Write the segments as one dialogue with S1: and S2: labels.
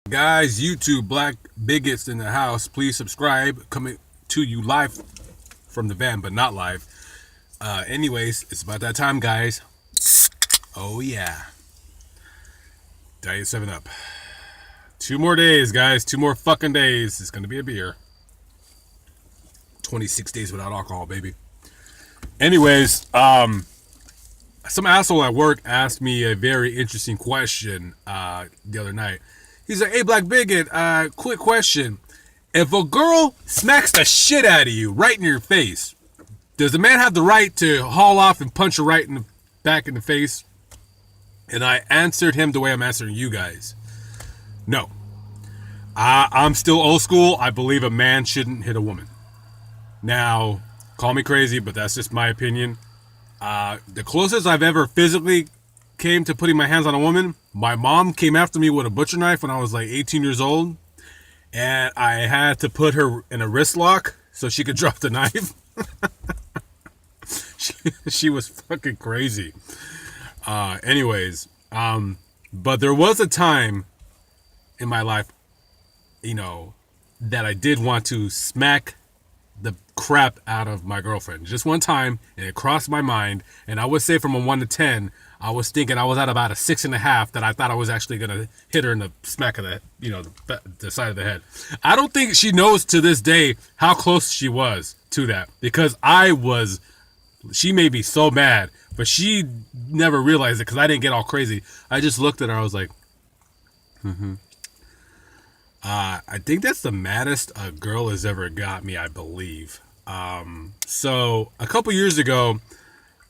S1: Guys, YouTube Black Bigots in the house, please subscribe. Coming to you live from the van, but not live. Anyways, it's about that time, guys. Oh, yeah. Diet 7 Up. 2 more days, guys. 2 more fucking days. It's going to be a beer. 26 days without alcohol, baby. Anyways, some asshole at work asked me a very interesting question the other night. He's like, hey, Black Bigot, quick question. If a girl smacks the shit out of you right in your face, does the man have the right to haul off and punch her right in the back in the face? And I answered him the way I'm answering you guys. No. I'm still old school. I believe a man shouldn't hit a woman. Now, call me crazy, but that's just my opinion. The closest I've ever physically came to putting my hands on a woman, my mom came after me with a butcher knife when I was like 18 years old, and I had to put her in a wrist lock so she could drop the knife. she was fucking crazy. Anyways, but there was a time in my life, that I did want to smack the crap out of my girlfriend. Just one time, and it crossed my mind, and I would say from a 1 to 10, I was thinking I was at about a 6.5 that I thought I was actually gonna hit her in the smack of the, the side of the head. I don't think she knows to this day how close she was to that, because she made me so mad, but she never realized it because I didn't get all crazy. I just looked at her. I was like, I think that's the maddest a girl has ever got me, I believe. So a couple years ago,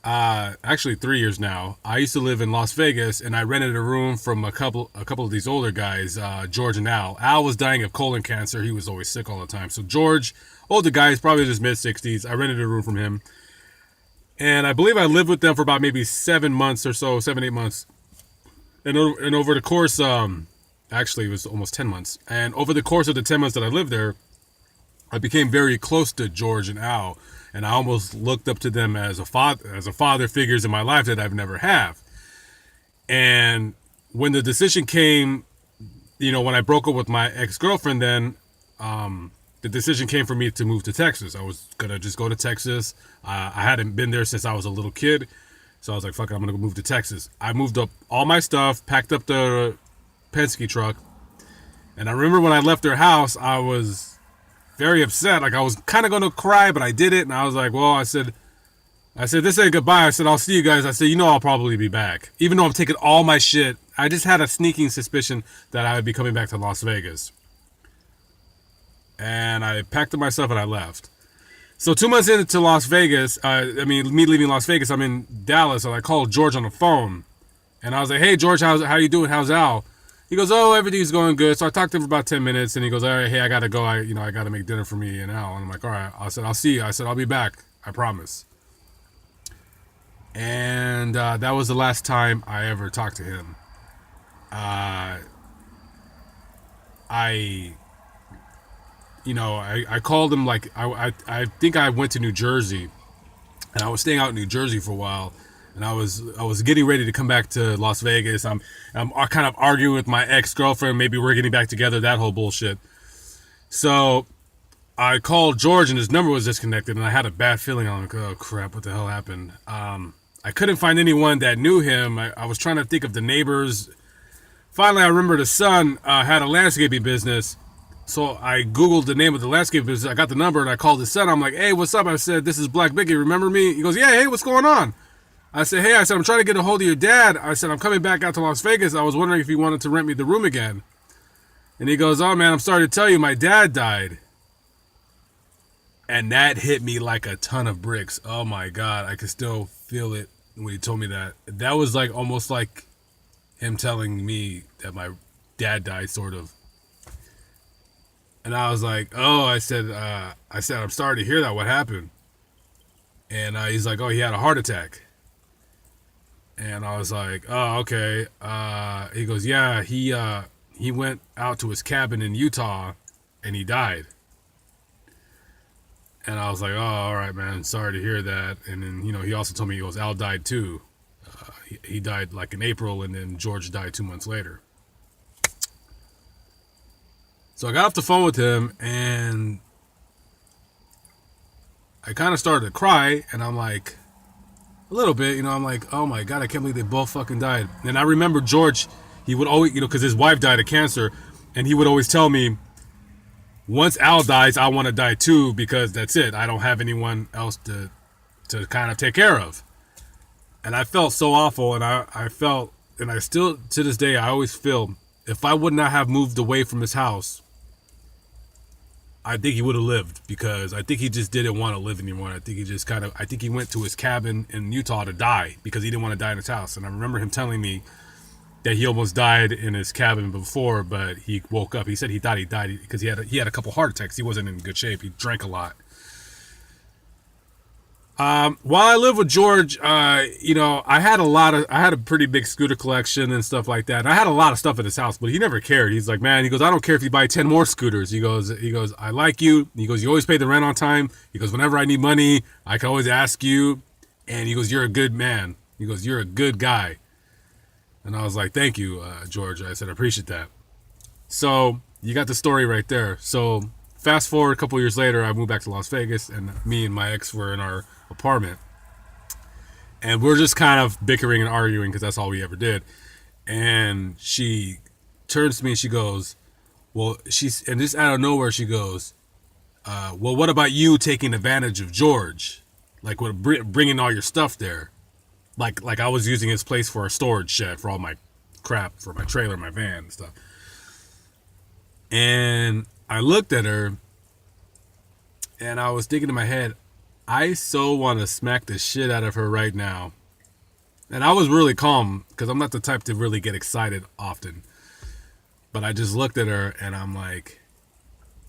S1: actually 3 years now, I used to live in Las Vegas, and I rented a room from a couple of these older guys, George and Al. Al was dying of colon cancer. He was always sick all the time. So George, older guy, he's probably in his mid-60s. I rented a room from him, and I believe I lived with them for about maybe 7 months or so, 7-8 months. And over the course, actually it was almost 10 months. And over the course of the 10 months that I lived there, I became very close to George and Al, and I almost looked up to them as a father figures in my life that I've never have. And when the decision came, when I broke up with my ex-girlfriend, then the decision came for me to move to Texas. I was gonna just go to Texas. I hadn't been there since I was a little kid, so I was like, fuck it, I'm gonna go move to Texas. I moved up all my stuff, packed up the Penske truck, and I remember when I left their house, I was very upset. Like, I was kind of going to cry, but I did it. And I was like, well, I said, this ain't goodbye. I said, I'll see you guys. I said, I'll probably be back. Even though I'm taking all my shit, I just had a sneaking suspicion that I would be coming back to Las Vegas. And I packed up my stuff and I left. So 2 months into Las Vegas, me leaving Las Vegas, I'm in Dallas, and I called George on the phone. And I was like, hey, George, how you doing? How's Al? He goes, oh, everything's going good. So I talked to him for about 10 minutes, and he goes, all right, hey, I got to go. I got to make dinner for me and Al. And I'm like, all right. I said, I'll see you. I said, I'll be back. I promise. And that was the last time I ever talked to him. I called him, like, I think I went to New Jersey, and I was staying out in New Jersey for a while. And I was getting ready to come back to Las Vegas. I'm kind of arguing with my ex-girlfriend. Maybe we're getting back together, that whole bullshit. So I called George, and his number was disconnected, and I had a bad feeling. I'm like, oh, crap, what the hell happened? I couldn't find anyone that knew him. I was trying to think of the neighbors. Finally, I remember the son had a landscaping business. So I Googled the name of the landscaping business. I got the number, and I called his son. I'm like, hey, what's up? I said, this is Black Bigot. Remember me? He goes, yeah, hey, what's going on? I said, hey, I'm trying to get a hold of your dad. I said, I'm coming back out to Las Vegas. I was wondering if he wanted to rent me the room again. And he goes, oh, man, I'm sorry to tell you, my dad died. And that hit me like a ton of bricks. Oh, my God. I could still feel it when he told me that. That was like almost like him telling me that my dad died, sort of. And I was like, oh, I said, I'm sorry to hear that. What happened? And he's like, oh, he had a heart attack. And I was like, oh, okay. He goes, yeah, he went out to his cabin in Utah and he died. And I was like, oh, all right, man, sorry to hear that. And then, he also told me, he goes, Al died too. He died like in April, and then George died 2 months later. So I got off the phone with him, and I kind of started to cry, and I'm like, a little bit, I'm like, oh my God, I can't believe they both fucking died. And I remember George, he would always, because his wife died of cancer, and he would always tell me, once Al dies, I want to die too, because that's it. I don't have anyone else to kind of take care of. And I felt so awful, and I felt, and I still, to this day, I always feel, if I would not have moved away from his house, I think he would have lived, because I think he just didn't want to live anymore. I think he went to his cabin in Utah to die because he didn't want to die in his house. And I remember him telling me that he almost died in his cabin before, but he woke up. He said he thought he died because he had a couple heart attacks. He wasn't in good shape. He drank a lot. While I lived with George, I had a pretty big scooter collection and stuff like that. And I had a lot of stuff at his house, but he never cared. He's like, man, he goes, I don't care if you buy 10 more scooters. He goes, I like you. He goes, you always pay the rent on time. He goes, whenever I need money, I can always ask you. And he goes, you're a good man. He goes, you're a good guy. And I was like, thank you, George. I said, I appreciate that. So you got the story right there. So fast forward a couple years later, I moved back to Las Vegas, and me and my ex were in our apartment, and we're just kind of bickering and arguing because that's all we ever did. And she turns to me and she goes, and just out of nowhere she goes, well, what about you taking advantage of George, like with bringing all your stuff there, like I was using his place for a storage shed for all my crap, for my trailer, my van and stuff. And I looked at her, and I was thinking in my head, I so want to smack the shit out of her right now. And I was really calm, because I'm not the type to really get excited often. But I just looked at her, and I'm like,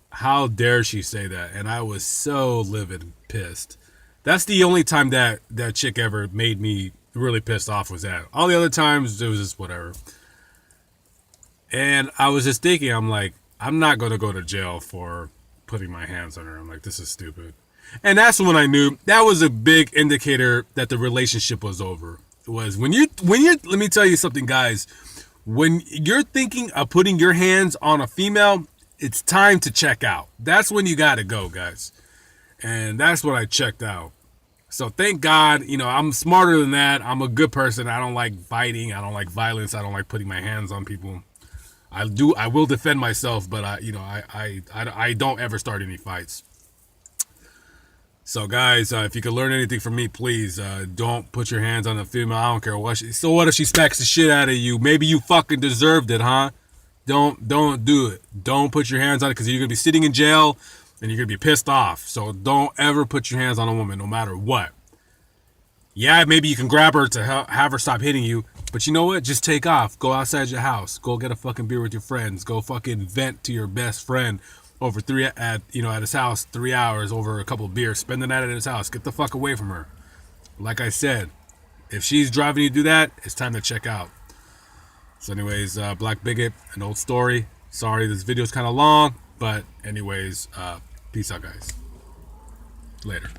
S1: how dare she say that? And I was so livid and pissed. That's the only time that chick ever made me really pissed off, was that. All the other times, it was just whatever. And I was just thinking, I'm like, I'm not going to go to jail for putting my hands on her. I'm like, this is stupid. And that's when I knew that was a big indicator that the relationship was over. Was when you're, let me tell you something, guys. When you're thinking of putting your hands on a female, it's time to check out. That's when you got to go, guys. And that's when I checked out. So thank God, I'm smarter than that. I'm a good person. I don't like fighting. I don't like violence. I don't like putting my hands on people. I will defend myself, but I don't ever start any fights. So guys, if you could learn anything from me, please don't put your hands on a female. I don't care what so what if she smacks the shit out of you? Maybe you fucking deserved it, huh? Don't do it. Don't put your hands on it, because you're gonna be sitting in jail and you're gonna be pissed off. So don't ever put your hands on a woman, no matter what. Yeah, maybe you can grab her to have her stop hitting you, but you know what? Just take off. Go outside your house. Go get a fucking beer with your friends. Go fucking vent to your best friend over at his house, 3 hours over a couple of beers. Spend the night at his house. Get the fuck away from her. Like I said, if she's driving you to do that, it's time to check out. So anyways, Black Bigot, an old story. Sorry, this video's kind of long, but anyways, peace out, guys. Later.